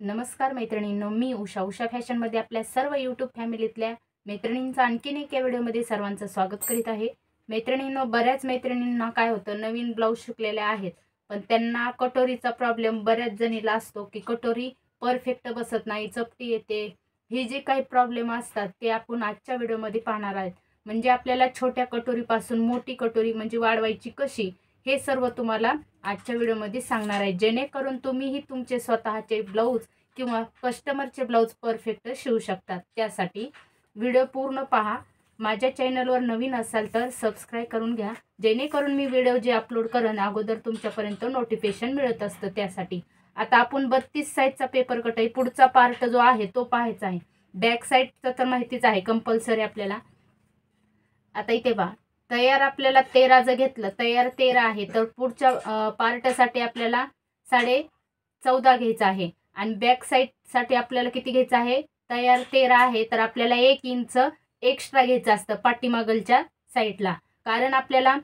नमस्कार मैत्रिणींनो, मी उषा फॅशनमध्ये आपल्या सर्व यूट्यूब फॅमिलीतल्या मैत्रिणींचं आणखीन एक व्हिडिओमध्ये सर्वांचं स्वागत करीत आहे। मैत्रिणींनो, बऱ्याच मैत्रिणींना काय होतं, नवीन ब्लाऊज शिकलेल्या आहेत पण त्यांना कटोरीचा प्रॉब्लेम बऱ्याच जणीला असतो की कटोरी परफेक्ट बसत नाही, चपटी येते। हे जे काही प्रॉब्लेम असतात ते आपण आजच्या व्हिडिओमध्ये पाहणार आहोत। म्हणजे आपल्याला छोट्या कटोरीपासून मोठी कटोरी म्हणजे वाढवायची कशी, हे सर्व तुम्हाला आजच्या व्हिडिओमध्ये सांगणार आहे, जेणेकरून तुम्हीही तुमचे स्वतःचे ब्लाऊज किंवा कस्टमरचे ब्लाऊज परफेक्ट शिवू शकतात। त्यासाठी व्हिडिओ पूर्ण पहा। माझ्या चॅनलवर नवीन असाल तर सबस्क्राइब करून घ्या, जेणेकरून मी व्हिडिओ जे अपलोड करेन अगोदर तुमच्यापर्यंत नोटिफिकेशन मिळत असतं। त्यासाठी आता आपण 32 साईजचा पेपर कट आहे, पुढचा पार्ट जो आहे तो पाहायचा आहे। बॅक साईडचं तर माहितीच आहे कंपल्सरी आपल्याला। आता इथे पहा, तयार आपल्याला 13 जर घेतलं, तयार 13 आहे तर पुढच्या पार्टसाठी आपल्याला 14.5 घ्यायचा आहे आणि बॅक साईडसाठी आपल्याला किती घ्यायचं आहे, तयार 13 आहे तर आपल्याला 1 इंच एक्स्ट्रा घ्यायचं असतं पाठीमागलच्या साईडला। कारण आपल्याला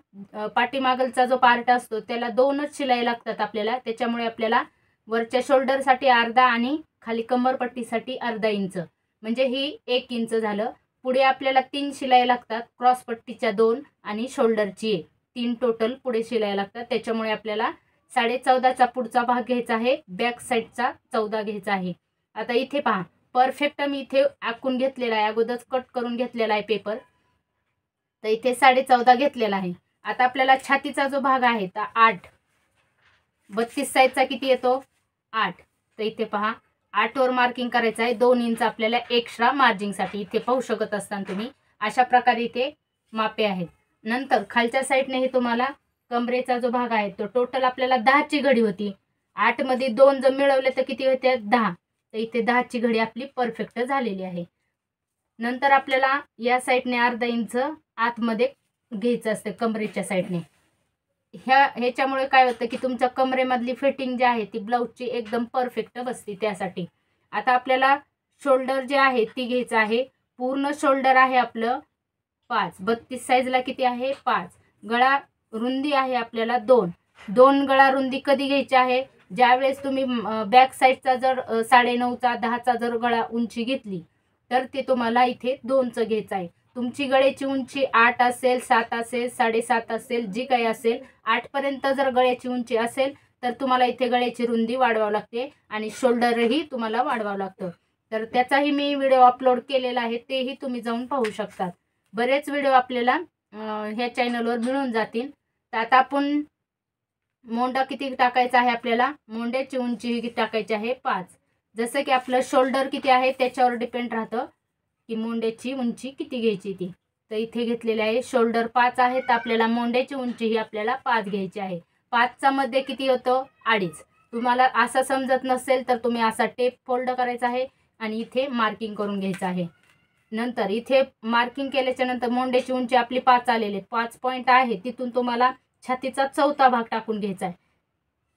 पाठीमागलचा जो पार्ट असतो त्याला 2च शिलाई लागतात आपल्याला, त्याच्यामुळे आपल्याला वरच्या शोल्डरसाठी अर्धा आणि खाली कमरपट्टीसाठी अर्धा इंच, म्हणजे ही 1 इंच झालं। पुढे आपल्याला 3 शिलाई लागतात, क्रॉस पट्टीच्या 2 आणि शोल्डरची 1, 3 टोटल पुढे शिलाई लागतात। त्याच्यामुळे आपल्याला 14.5चा पुढचा भाग घ्यायचा आहे, बॅक साईडचा 14 घ्यायचा आहे। आता इथे पहा, परफेक्ट मी इथे आखून घेतलेला आहे, अगोदरच कट करून घेतलेला आहे पेपर, तर इथे 14.5 घेतलेला आहे। आता आपल्याला छातीचा जो भाग आहे तर 8, 32 साईजचा किती येतो 8, तर इथे पहा 8 वर मार्किंग करायचं आहे, 2 इंच आपल्याला एक्स्ट्रा मार्जिंगसाठी। इथे पाहू शकत असताना तुम्ही अशा प्रकारे इथे मापे आहेत। नंतर खालच्या साईडने हे तुम्हाला कमरेचा जो भाग आहे तो टोटल आपल्याला 10ची घडी होती, 8 मध्ये 2 जर मिळवले तर किती होते 10, तर इथे 10ची घडी आपली परफेक्ट झालेली आहे। नंतर आपल्याला या साईडने अर्धा इंच आतमध्ये घ्यायचं असते कमरेच्या साईडने। ह्याच्यामुळे काय होतं की तुमच्या कमरेमधली फिटिंग जी आहे ती ब्लाऊजची एकदम परफेक्ट बसते। त्यासाठी आता आपल्याला शोल्डर जे आहे ती घ्यायचं आहे, पूर्ण शोल्डर आहे आपलं 5, 32 साईजला किती आहे 5, गळा रुंदी आहे आपल्याला 2 गळा रुंदी कधी घ्यायची आहे, ज्यावेळेस तुम्ही बॅक साईडचा जर 9.5चा 10चा जर गळा उंची घेतली तर ते तुम्हाला इथे 2चं घ्यायचं आहे। तुमची गळ्याची उंची 8 असेल, 7 असेल, 7.5 असेल, जी काही असेल 8 पर्यंत जर गळ्याची उंची असेल तर तुम्हाला इथे गळ्याची रुंदी वाढवावी लागते आणि शोल्डरही तुम्हाला वाढवावं लागतं। तर त्याचाही मी व्हिडिओ अपलोड केलेला आहे, तेही तुम्ही जाऊन पाहू शकतात। बरेच व्हिडिओ आपल्याला ह्या चॅनलवर मिळून जातील। तर आता आपण मोंडा किती टाकायचा आहे, आपल्याला मोंड्याची उंची किती टाकायची आहे 5, जसं की आपलं शोल्डर किती आहे त्याच्यावर डिपेंड राहतं की मोंड्याची उंची किती घ्यायची ती। तर इथे घेतलेले आहे शोल्डर 5 आहे तर आपल्याला मोंड्याची उंची ही आपल्याला 5 घ्यायची आहे। 5चा मध्ये किती होतं 2.5। तुम्हाला असं समजत नसेल तर तुम्ही असा टेप फोल्ड करायचा आहे आणि इथे मार्किंग करून घ्यायचं आहे। नंतर इथे मार्किंग केल्याच्या नंतर मोंड्याची उंची आपली 5 आलेली, 5 पॉईंट आहे, तिथून तुम्हाला छातीचा 4था भाग टाकून घ्यायचा आहे।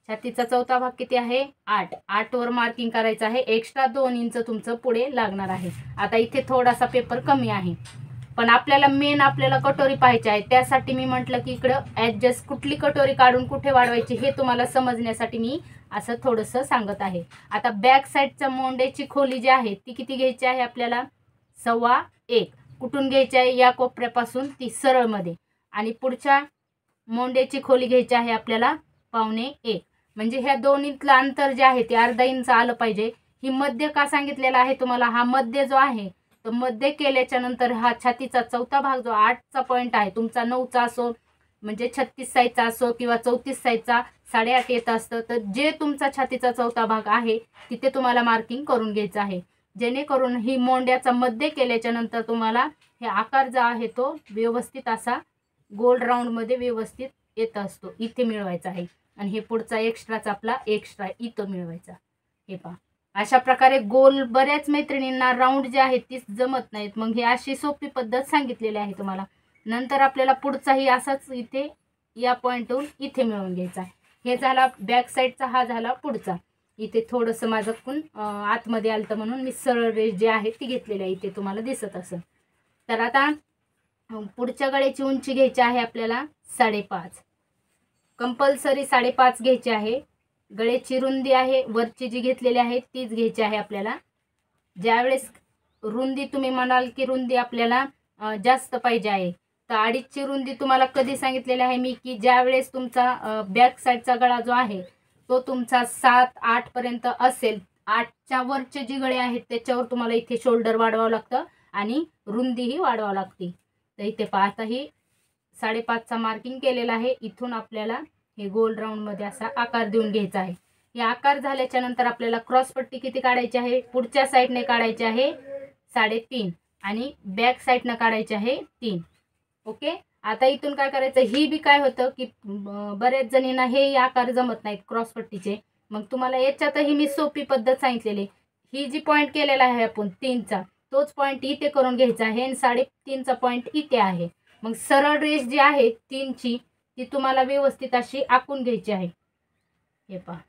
छातीचा 4था भाग किती आहे 8, 8 वर मार्किंग करायचं आहे, एक्स्ट्रा 2 इंच तुमचं पुढे लागणार आहे। आता इथे थोडासा पेपर कमी आहे पण आपल्याला मेन आपल्याला कटोरी पाहायची आहे, त्यासाठी मी म्हटलं की इकडं ॲडजस्ट कुठली कटोरी काढून कुठे वाढवायची हे तुम्हाला समजण्यासाठी मी असं थोडंसं सांगत आहे। आता बॅक साईडच्या मोंड्याची खोली जी आहे ती किती घ्यायची आहे आपल्याला 1.25, कुठून घ्यायची आहे या कोपऱ्यापासून ती सरळमध्ये, आणि पुढच्या मोंड्याची खोली घ्यायची आहे आपल्याला 1.25, म्हणजे ह्या दोन्हीतलं अंतर जे आहे ते अर्धा इंच आलं पाहिजे। ही मध्य का सांगितलेला आहे तुम्हाला, हा मध्य जो आहे तो मध्य केल्याच्या नंतर हा छातीचा 4था भाग जो 8चा पॉईंट आहे तुमचा 9चा असो म्हणजे 36 साईजचा असो किंवा 34 साईजचा 8.5 येत असतं, तर जे तुमचा छातीचा 4था भाग आहे तिथे तुम्हाला मार्किंग करून घ्यायचं आहे, जेणेकरून ही मोंड्याचा मध्य केल्याच्या नंतर तुम्हाला हे आकार जो आहे तो व्यवस्थित असा गोल राऊंडमध्ये व्यवस्थित येत असतो, इथे मिळवायचा आहे। आणि हे पुढचा एक्स्ट्राचा आपला एक्स्ट्रा इथं मिळवायचा। हे पहा अशा प्रकारे गोल बऱ्याच मैत्रिणींना राऊंड जे आहे तीच जमत नाहीत, मग ही अशी सोपी पद्धत सांगितलेली आहे तुम्हाला। नंतर आपल्याला पुढचाही असाच इथे या पॉईंटवरून इथे मिळवून घ्यायचा आहे। हे झाला बॅक साईडचा, हा झाला पुढचा। इथे थोडंसं माझं पण आतमध्ये आलतं म्हणून मी सरळ रेष जी आहे ती घेतलेली आहे, इथे तुम्हाला दिसत असेल। तर आता पुढच्या गळ्याची उंची घ्यायची आहे आपल्याला 5.5, कंपल्सरी 5.5 घ्यायची आहे। गळ्याची रुंदी आहे वरची जी घेतलेली आहे तीच घ्यायची आहे आपल्याला. ज्यावेळेस रुंदी तुम्ही म्हणाल की रुंदी आपल्याला जास्त पाहिजे आहे, तर 2.5ची रुंदी तुम्हाला कधी सांगितलेली आहे मी की ज्यावेळेस तुमचा बॅक साईडचा गळा जो आहे तो तुमचा 7-8 पर्यंत असेल, 8च्या वरचे जी गळे आहेत त्याच्यावर तुम्हाला इथे शोल्डर वाढवावं लागतं आणि रुंदीही वाढवावं लागते. तर इथे पाहता ही 5.5चा मार्किंग केलेला आहे. इथून आपल्याला हे गोल राऊंडमध्ये असा आकार देऊन घ्यायचा आहे. हे आकार झाल्याच्या नंतर आपल्याला क्रॉसपट्टी किती काढायची आहे, पुढच्या साईडने काढायची आहे 3.5 आणि बॅक साईडनं काढायची आहे 3. ओके. आता इथून काय करायचं, ही बी काय होतं की बऱ्याच जणींना हे आकार जमत नाहीत क्रॉसपट्टीचे. मग तुम्हाला याच्यातही मी सोपी पद्धत सांगितलेली. ही जी पॉईंट केलेला आहे आपण 3चा तोच पॉईंट इथे करून घ्यायचा आहे आणि 3.5चा पॉईंट इथे आहे. मग सरळ रेष जी आहे 3ची ती तुम्हाला व्यवस्थित अशी आखून घ्यायची आहे. हे पहा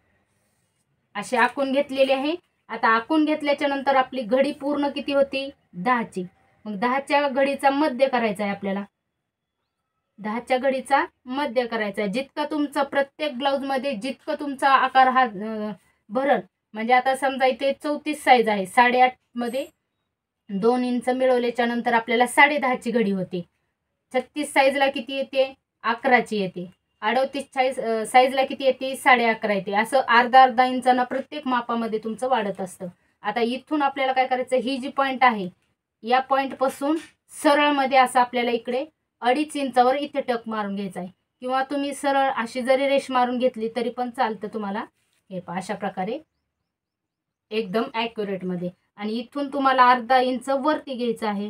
अशी आखून घेतलेली आहे. आता आखून घेतल्याच्या नंतर आपली घडी पूर्ण किती होती, 10ची. मग 10च्या घडीचा मध्य करायचा आहे आपल्याला. 10च्या घडीचा मध्य करायचा आहे. जितका तुमचा प्रत्येक ब्लाऊजमध्ये जितकं तुमचा आकार हा भरल, म्हणजे आता समजा इथे 34 साईज आहे, 8.5 मध्ये 2 इंच मिळवल्याच्या नंतर आपल्याला 10.5ची घडी होती. 36 साईजला किती येते, 11ची येते. 38 साईजला किती येते, 11.5 येते. असं अर्धा इंचानं प्रत्येक मापामध्ये तुमचं वाढत असतं. आता इथून आपल्याला काय करायचं, ही जी पॉईंट आहे या पॉईंटपासून सरळमध्ये असं आपल्याला इकडे 2.5 इंचावर इथे टक मारून घ्यायचा आहे, किंवा तुम्ही सरळ अशी जरी रेष मारून घेतली तरी पण चालतं तुम्हाला. हे पहा अशा प्रकारे एकदम ॲक्युरेटमध्ये. आणि इथून तुम्हाला अर्धा इंच वरती घ्यायचं आहे.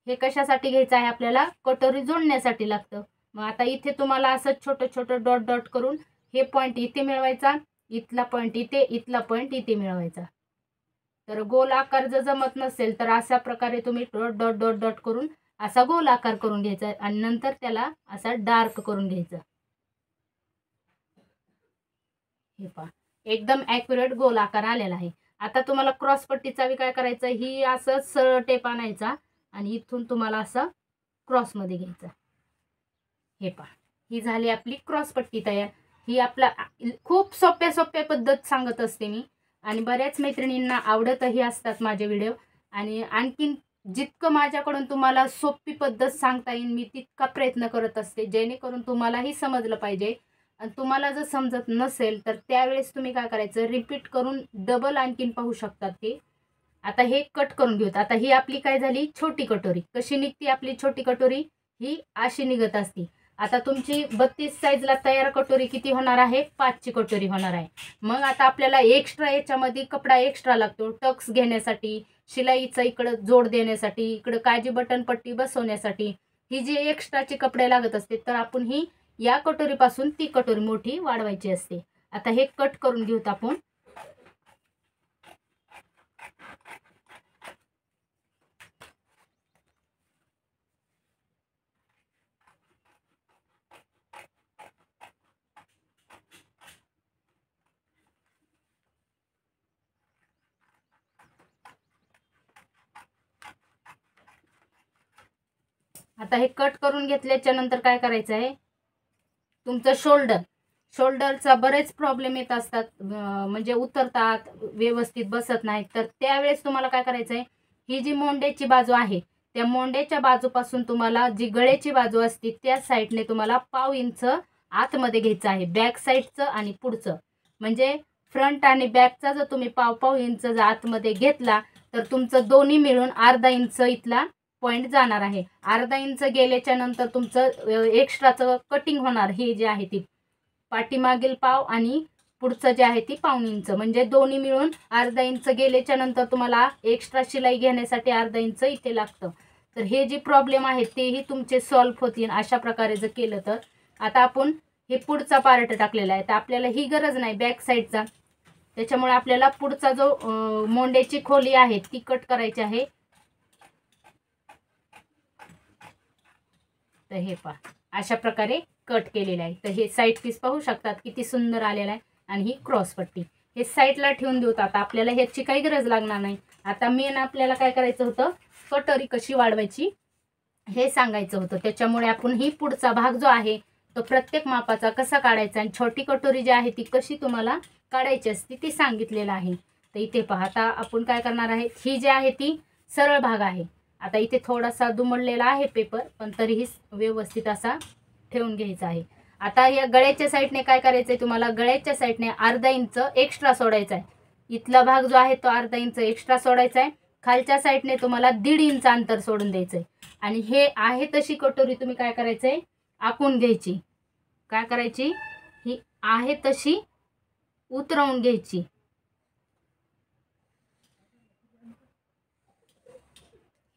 हे कशासाठी घ्यायचं आहे, आपल्याला कटोरी जोडण्यासाठी लागतं. मग आता इथे तुम्हाला असं छोटं छोटं डॉट डॉट करून हे पॉईंट इथे मिळवायचा, इथला पॉईंट इथे, इथला पॉईंट इथे मिळवायचा. तर गोल आकार जर जमत नसेल तर अशा प्रकारे तुम्ही डॉट डॉट डॉट डॉट करून असा गोल आकार करून घ्यायचा आणि नंतर त्याला असा डार्क करून घ्यायचा. हे पहा एकदम ॲक्युरेट गोल आकार आलेला आहे. आता तुम्हाला क्रॉसपट्टीचा बी काय करायचं, ही असं सरळ टेप आणायचा आणि इथून तुम्हाला असं क्रॉसमध्ये घ्यायचं. हे पहा ही झाली आपली क्रॉसपट्टी तयार. ही आपला खूप सोप्या पद्धत सांगत असते मी आणि बऱ्याच मैत्रिणींना आवडतही असतात माझे व्हिडिओ. आणि आणखीन जितकं माझ्याकडून तुम्हाला सोपी पद्धत सांगता येईल मी तितका प्रयत्न करत असते, जेणेकरून तुम्हालाही समजलं पाहिजे. आणि तुम्हाला जर समजत नसेल तर त्यावेळेस तुम्ही काय करायचं, रिपीट करून डबल आणखीन पाहू शकतात ते. आता हे कट करून घेऊत. आता ही आपली काय झाली, छोटी कटोरी. कशी निघते आपली छोटी कटोरी, ही अशी निघत असते. आता तुमची 32 साईजला तयार कटोरी किती होणार आहे, 5ची कटोरी होणार आहे. मग आता आपल्याला एक्स्ट्रा याच्यामध्ये कपडा एक्स्ट्रा लागतो टक्स घेण्यासाठी, शिलाईचा इकडं जोड देण्यासाठी, इकडं काजी बटन पट्टी बसवण्यासाठी. ही जी एक्स्ट्राचे कपडे लागत असते तर आपण ही या कटोरीपासून ती कटोरी मोठी वाढवायची असते. आता हे कट करून घेऊत आपण. आता हे कट करून घेतल्याच्या नंतर काय करायचं आहे, तुमचं शोल्डरचा बरेच प्रॉब्लेम येत असतात, म्हणजे उतरतात व्यवस्थित बसत नाहीत. तर त्यावेळेस तुम्हाला काय करायचं आहे, ही जी मोंड्याची बाजू आहे त्या मोंड्याच्या बाजूपासून तुम्हाला जी गळ्याची बाजू असते त्या साईडने तुम्हाला 1/2 इंच आतमध्ये घ्यायचं आहे. बॅक साईडचं आणि पुढचं, म्हणजे फ्रंट आणि बॅकचा जर तुम्ही 1/2 इंच जर आतमध्ये घेतला तर तुमचं दोन्ही मिळून अर्धा इंच इथला पॉईंट जाणार आहे. अर्धा इंच गेल्याच्या नंतर तुमचं एक्स्ट्राचं कटिंग होणार. हे जे आहे ती पाठीमागील पाव आणि पुढचं जे आहे ती 1/2 इंच, म्हणजे दोन्ही मिळून अर्धा इंच गेल्याच्या नंतर तुम्हाला एक्स्ट्रा शिलाई घेण्यासाठी अर्धा इंच इथे लागतं. तर हे जे प्रॉब्लेम आहेत तेही तुमचे सॉल्व्ह होतील अशा प्रकारे जर केलं तर. आता आपण हे पुढचा पार्ट टाकलेला आहे तर आपल्याला ही गरज नाही बॅक साईडचा, त्याच्यामुळे आपल्याला पुढचा जो मोंड्याची खोली आहे ती कट करायची आहे. तर हे पहा अशा प्रकारे कट केलेलं आहे. तर हे साईड पीस पाहू शकतात किती सुंदर आलेला आहे. आणि ही क्रॉस पट्टी हे साईडला ठेवून देऊत. आता आपल्याला ह्याची काही गरज लागणार नाही. आता मेन आपल्याला काय करायचं होतं, कटोरी कशी वाढवायची हे सांगायचं होतं. त्याच्यामुळे आपण ही पुढचा भाग जो आहे तो प्रत्येक मापाचा कसा काढायचा आणि छोटी कटोरी जी आहे ती कशी तुम्हाला काढायची असते ती सांगितलेलं आहे. तर इथे पहा, आता आपण काय करणार आहे, ही जी आहे ती सरळ भाग आहे. आता इथे थोडासा दुमडलेला आहे पेपर, पण तरीही व्यवस्थित असा ठेवून घ्यायचा आहे. आता या गळ्याच्या साईडने काय करायचं आहे तुम्हाला, गळ्याच्या साईडने अर्धा इंच एक्स्ट्रा सोडायचा आहे. इथला भाग जो आहे तो अर्धा इंच एक्स्ट्रा सोडायचा आहे. खालच्या साईडने तुम्हाला 1.5 इंच अंतर सोडून द्यायचं आहे. आणि हे आहे तशी कटोरी तुम्ही काय करायचं आहे, आखून घ्यायची. काय करायची, ही आहे तशी उतरवून घ्यायची.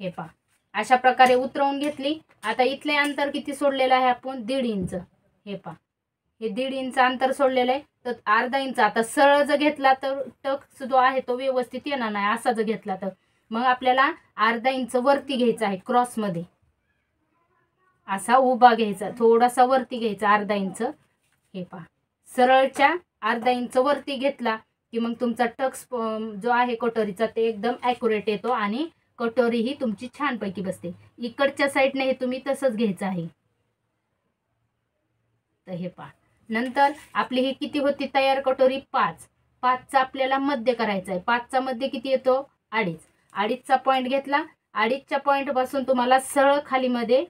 हे पहा, अशा प्रकारे उतरवून घेतली. आता इथले अंतर किती सोडलेलं आहे आपण, 1.5 इंच. हे पहा, हे 1.5 इंच अंतर सोडलेलं आहे. तर अर्धा इंच आता सरळ जर घेतला तर टक्स जो आहे तो व्यवस्थित येणार नाही. असा जर घेतला तर मग आपल्याला अर्धा इंच वरती घ्यायचा आहे, क्रॉसमध्ये असा उभा घ्यायचा, थोडासा वरती घ्यायचा अर्धा इंच. हे पहा, सरळच्या अर्धा इंच वरती घेतला की मग तुमचा टक्स जो आहे कटोरीचा ते एकदम ॲक्युरेट येतो आणि कटोरी ही तुमची छानपैकी बसते. इकडच्या साईडने हे तुम्ही तसंच घ्यायचं आहे. तर हे पहा, नंतर आपली ही किती होती तयार कटोरी, 5. 5चा आपल्याला मध्य करायचा आहे. 5चा मध्य किती येतो, 2.5. 2.5चा पॉईंट घेतला. 2.5च्या पॉईंटपासून तुम्हाला सरळ खालीमध्ये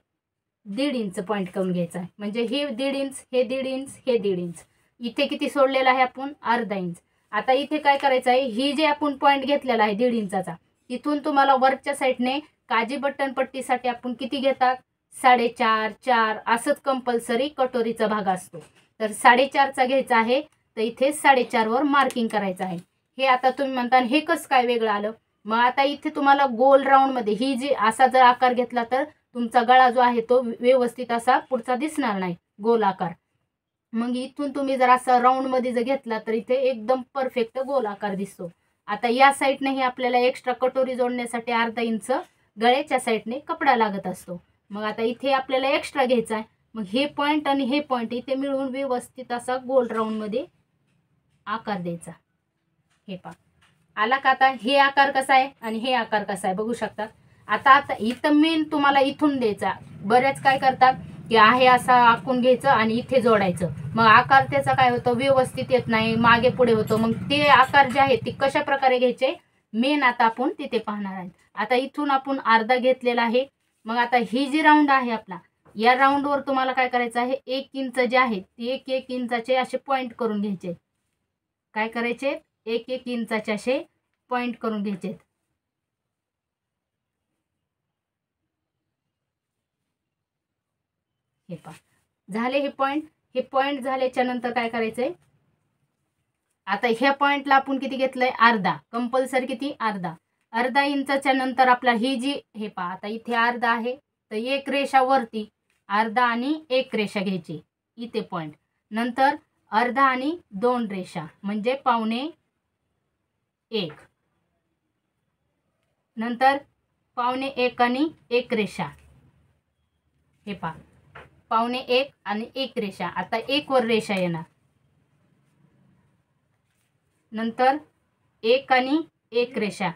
1.5 इंच पॉईंट करून घ्यायचा आहे. म्हणजे हे 1.5 इंच, हे 1.5 इंच, हे 1.5 इंच. इथे किती सोडलेला आहे आपण, अर्धा इंच. आता इथे काय करायचं आहे, ही जे आपण पॉईंट घेतलेला आहे 1.5 इंचाचा, तिथून तुम्हाला वरच्या साईडने काजी बटन पट्टीसाठी आपण किती घेतात, 4.5, 4 असंच कंपल्सरी कटोरीचा भाग असतो. तर 4.5चा घ्यायचा आहे. तर इथे 4.5 वर मार्किंग करायचं आहे. हे आता तुम्ही म्हणता हे कसं काय वेगळं आलं, मग आता इथे तुम्हाला गोल राऊंडमध्ये ही जी असा जर आकार घेतला तर तुमचा गळा जो आहे तो व्यवस्थित असा पुढचा दिसणार नाही, गोल आकार. मग इथून तुम्ही जर असा राऊंडमध्ये जर घेतला तर इथे एकदम परफेक्ट गोल आकार दिसतो. आता या साईडनेही आपल्याला एक्स्ट्रा कटोरी जोडण्यासाठी अर्धा इंच गळ्याच्या साईडने कपडा लागत असतो. मग आता इथे आपल्याला एक्स्ट्रा घ्यायचा आहे. मग हे पॉईंट आणि हे पॉईंट इथे मिळून व्यवस्थित असा गोल राऊंडमध्ये आकार द्यायचा. हे पहा, आला का. आता हे आकार कसा आहे आणि हे आकार कसा आहे बघू शकता. आता इथं मेन तुम्हाला इथून द्यायचा. बऱ्याच काय करतात की आहे असा आखून घ्यायचं आणि इथे जोडायचं, मग आकार त्याचा काय होतं, व्यवस्थित येत नाही, मागे पुढे होतं. मग ते आकार जे आहेत ते कशा प्रकारे घ्यायचे मेन आता आपण तिथे पाहणार आहे. आता इथून आपण अर्धा घेतलेला आहे. मग आता ही जी राऊंड आहे आपला, या राऊंडवर तुम्हाला काय करायचं आहे, 1 इंच जे आहे ते 1-1 इंचाचे असे पॉईंट करून घ्यायचे. काय करायचे, 1-1 इंचाचे असे पॉईंट करून घ्यायचे. हे पहा, झाले हे पॉईंट. हे पॉईंट झाल्याच्या नंतर काय करायचंय, आता ह्या पॉईंटला आपण किती घेतलंय, अर्धा. कंपल्सरी किती, अर्धा इंचाच्या नंतर आपला ही जी, हे पहा आता इथे अर्धा आहे तर एक रेषा वरती, अर्धा आणि एक रेषा घ्यायची इथे पॉईंट. नंतर अर्धा आणि 2 रेषा म्हणजे 1.25. नंतर 1.25 आणि 1 रेषा. हे पहा, 1.25 आणि 1 रेषा. आता 1 वर रेषा येणार. नंतर 1 आणि 1 रेषा,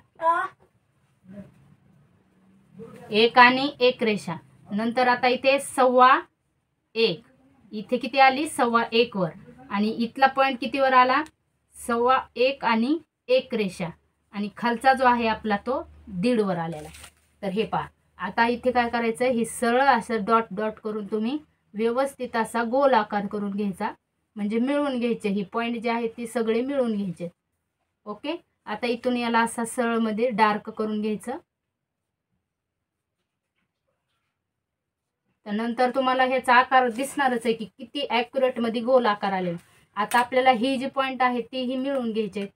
1 आणि 1 रेषा. नंतर आता इथे 1.25. इथे किती आली, 1.25 वर. आणि इथला पॉईंट कितीवर आला, 1.25 आणि 1 रेषा. आणि खालचा जो आहे आपला तो 1.5 वर आलेला. तर हे पहा, आता इथे काय करायचं, हे सरळ असं डॉट डॉट करून तुम्ही व्यवस्थित असा गोल आकार करून घ्यायचा. म्हणजे मिळून घ्यायचे, ही पॉईंट जे आहेत ती सगळे मिळून घ्यायचे. ओके. आता इथून याला असा सरळमध्ये डार्क करून घ्यायचं. तर नंतर तुम्हाला ह्याचा आकार दिसणारच आहे की किती ॲक्युरेट मध्ये गोल आकार आलेला. आता आपल्याला ही जी पॉईंट आहे तीही मिळून घ्यायचे.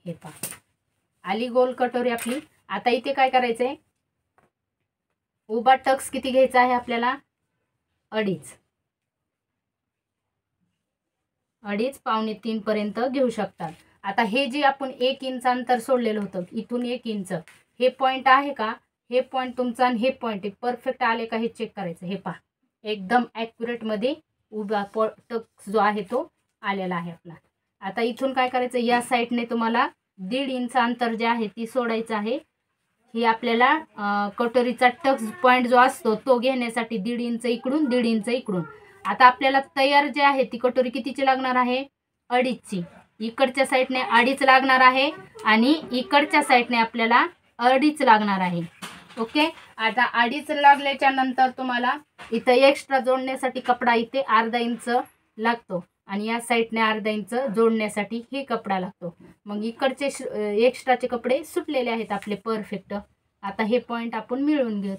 हे पहा, आली गोल कटोरी आपली. आता इथे काय करायचंय, उभा टक्स किती घ्यायचा आहे आपल्याला, 2.5. 2.5 2.25 पर्यंत घेऊ शकतात. आता हे जे आपण 1 इंच अंतर सोडलेलं होतं, इथून 1 इंच, हे पॉईंट आहे का, हे पॉईंट तुमचा आणि हे पॉईंट परफेक्ट आले का हे चेक करायचं. हे पहा, एकदम ॲक्युरेट मध्ये उभा टक्स जो आहे तो आलेला आहे आपला. आता इथून काय करायचं, या साईडने तुम्हाला 1.5 इंच अंतर जे आहे ती सोडायचं आहे. ही आपल्याला कटोरीचा टक्स पॉईंट जो असतो तो घेण्यासाठी 1.5 इंच इकडून 1.5 इंच इकडून. आता आपल्याला तयार जे आहे ती कटोरी कितीची लागणार आहे? 2.5ची. इकडच्या साईडने 2.5 लागणार आहे आणि इकडच्या साईडने आपल्याला 2.5 लागणार आहे. ओके. आता 2.5 लागल्याच्या नंतर तुम्हाला इथं एक्स्ट्रा जोडण्यासाठी कपडा इथे 1/2 इंच लागतो आणि या साईडने 1/2 इंच जोडण्यासाठी हे कपडा लागतो. मग इकडचे एक्स्ट्राचे कपडे सुटलेले आहेत आपले परफेक्ट. आता हे पॉइंट आपण मिळवून घेऊ.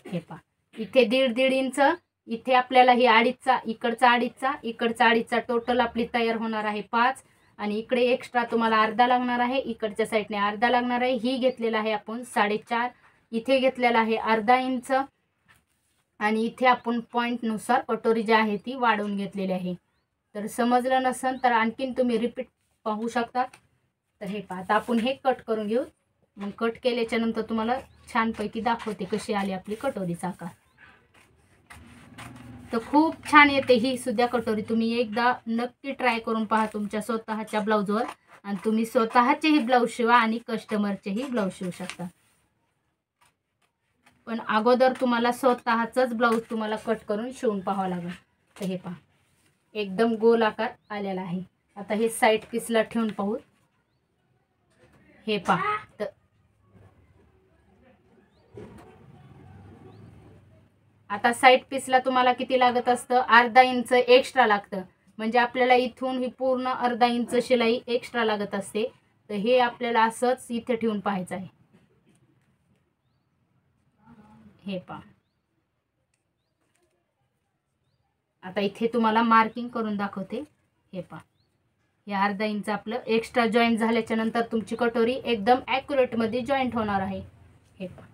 हे पहा, इथे 1.5 इंच, इथे आपल्याला ही 2.5चा, इकडचा 2.5चा, इकडचा 2.5चा, टोटल आपली तयार होणार आहे 5. आणि इकडे एक्स्ट्रा तुम्हाला 1/2 लागणार आहे, इकडच्या साईडने 1/2 लागणार आहे. ही घेतलेला आहे आपण 4.5. इथे घेतलेला आहे 1/2 इंच आणि इथे आपण पॉईंटनुसार कटोरी जी आहे ती वाढवून घेतलेली आहे. तर समजलं नसेल तर आणखीन तुम्ही रिपीट पाहू शकता. तर हे पहा, आता आपण हे कट करून घेऊ. मग कट केल्याच्या नंतर तुम्हाला छानपैकी दाखवते कशी आली आपली कटोरीचा आकार. तर खूप छान येते ही सुद्धा कटोरी. तुम्ही एकदा नक्की ट्राय करून पहा तुमच्या स्वतःच्या ब्लाऊजवर आणि तुम्ही स्वतःचेही ब्लाऊज शिवा आणि कस्टमरचेही ब्लाऊज शिवू शकता. पण अगोदर तुम्हाला स्वतःचंच ब्लाऊज तुम्हाला कट करून शिवून पाहावं लागेल. तर हे पहा, एकदम गोल आकार आलेला आहे. आता हे साईड पीसला ठेवून पाहू. हे पहा, तर आता साईड पीसला तुम्हाला किती लागत असतं? 1/2 इंच एक्स्ट्रा लागतं. म्हणजे आपल्याला इथून ही पूर्ण 1/2 इंच शिलाई एक्स्ट्रा लागत असते. तर हे आपल्याला असंच इथे ठेवून पाहायचं आहे. हे पहा, आता इथे तुम्हाला मार्किंग करून दाखवते. हे पहा, हे 1/2 इंच आपलं एक्स्ट्रा जॉईंट झाल्याच्या नंतर तुमची कटोरी एकदम ॲक्युरेटमध्ये जॉईंट होणार आहे. हे पहा,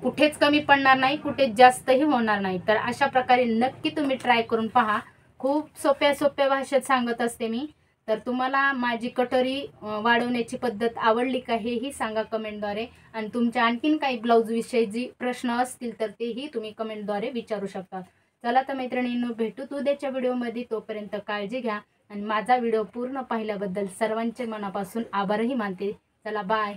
कुठेच कमी पडणार नाही, कुठेच जास्तही होणार नाही. तर अशा प्रकारे नक्की तुम्ही ट्राय करून पहा. खूप सोप्या भाषेत सांगत असते मी. तर तुम्हाला माझी कटोरी वाढवण्याची पद्धत आवडली का हेही सांगा कमेंटद्वारे. आणि तुमच्या आणखीन काही ब्लाऊजविषयी जी प्रश्न असतील तर तेही तुम्ही कमेंटद्वारे विचारू शकता. चला तर मैत्रिणींनो, भेटू उद्याच्या व्हिडिओमध्ये. तोपर्यंत काळजी घ्या आणि माझा व्हिडिओ पूर्ण पाहिल्याबद्दल सर्वांचे मनापासून आभारही मानते. चला, बाय.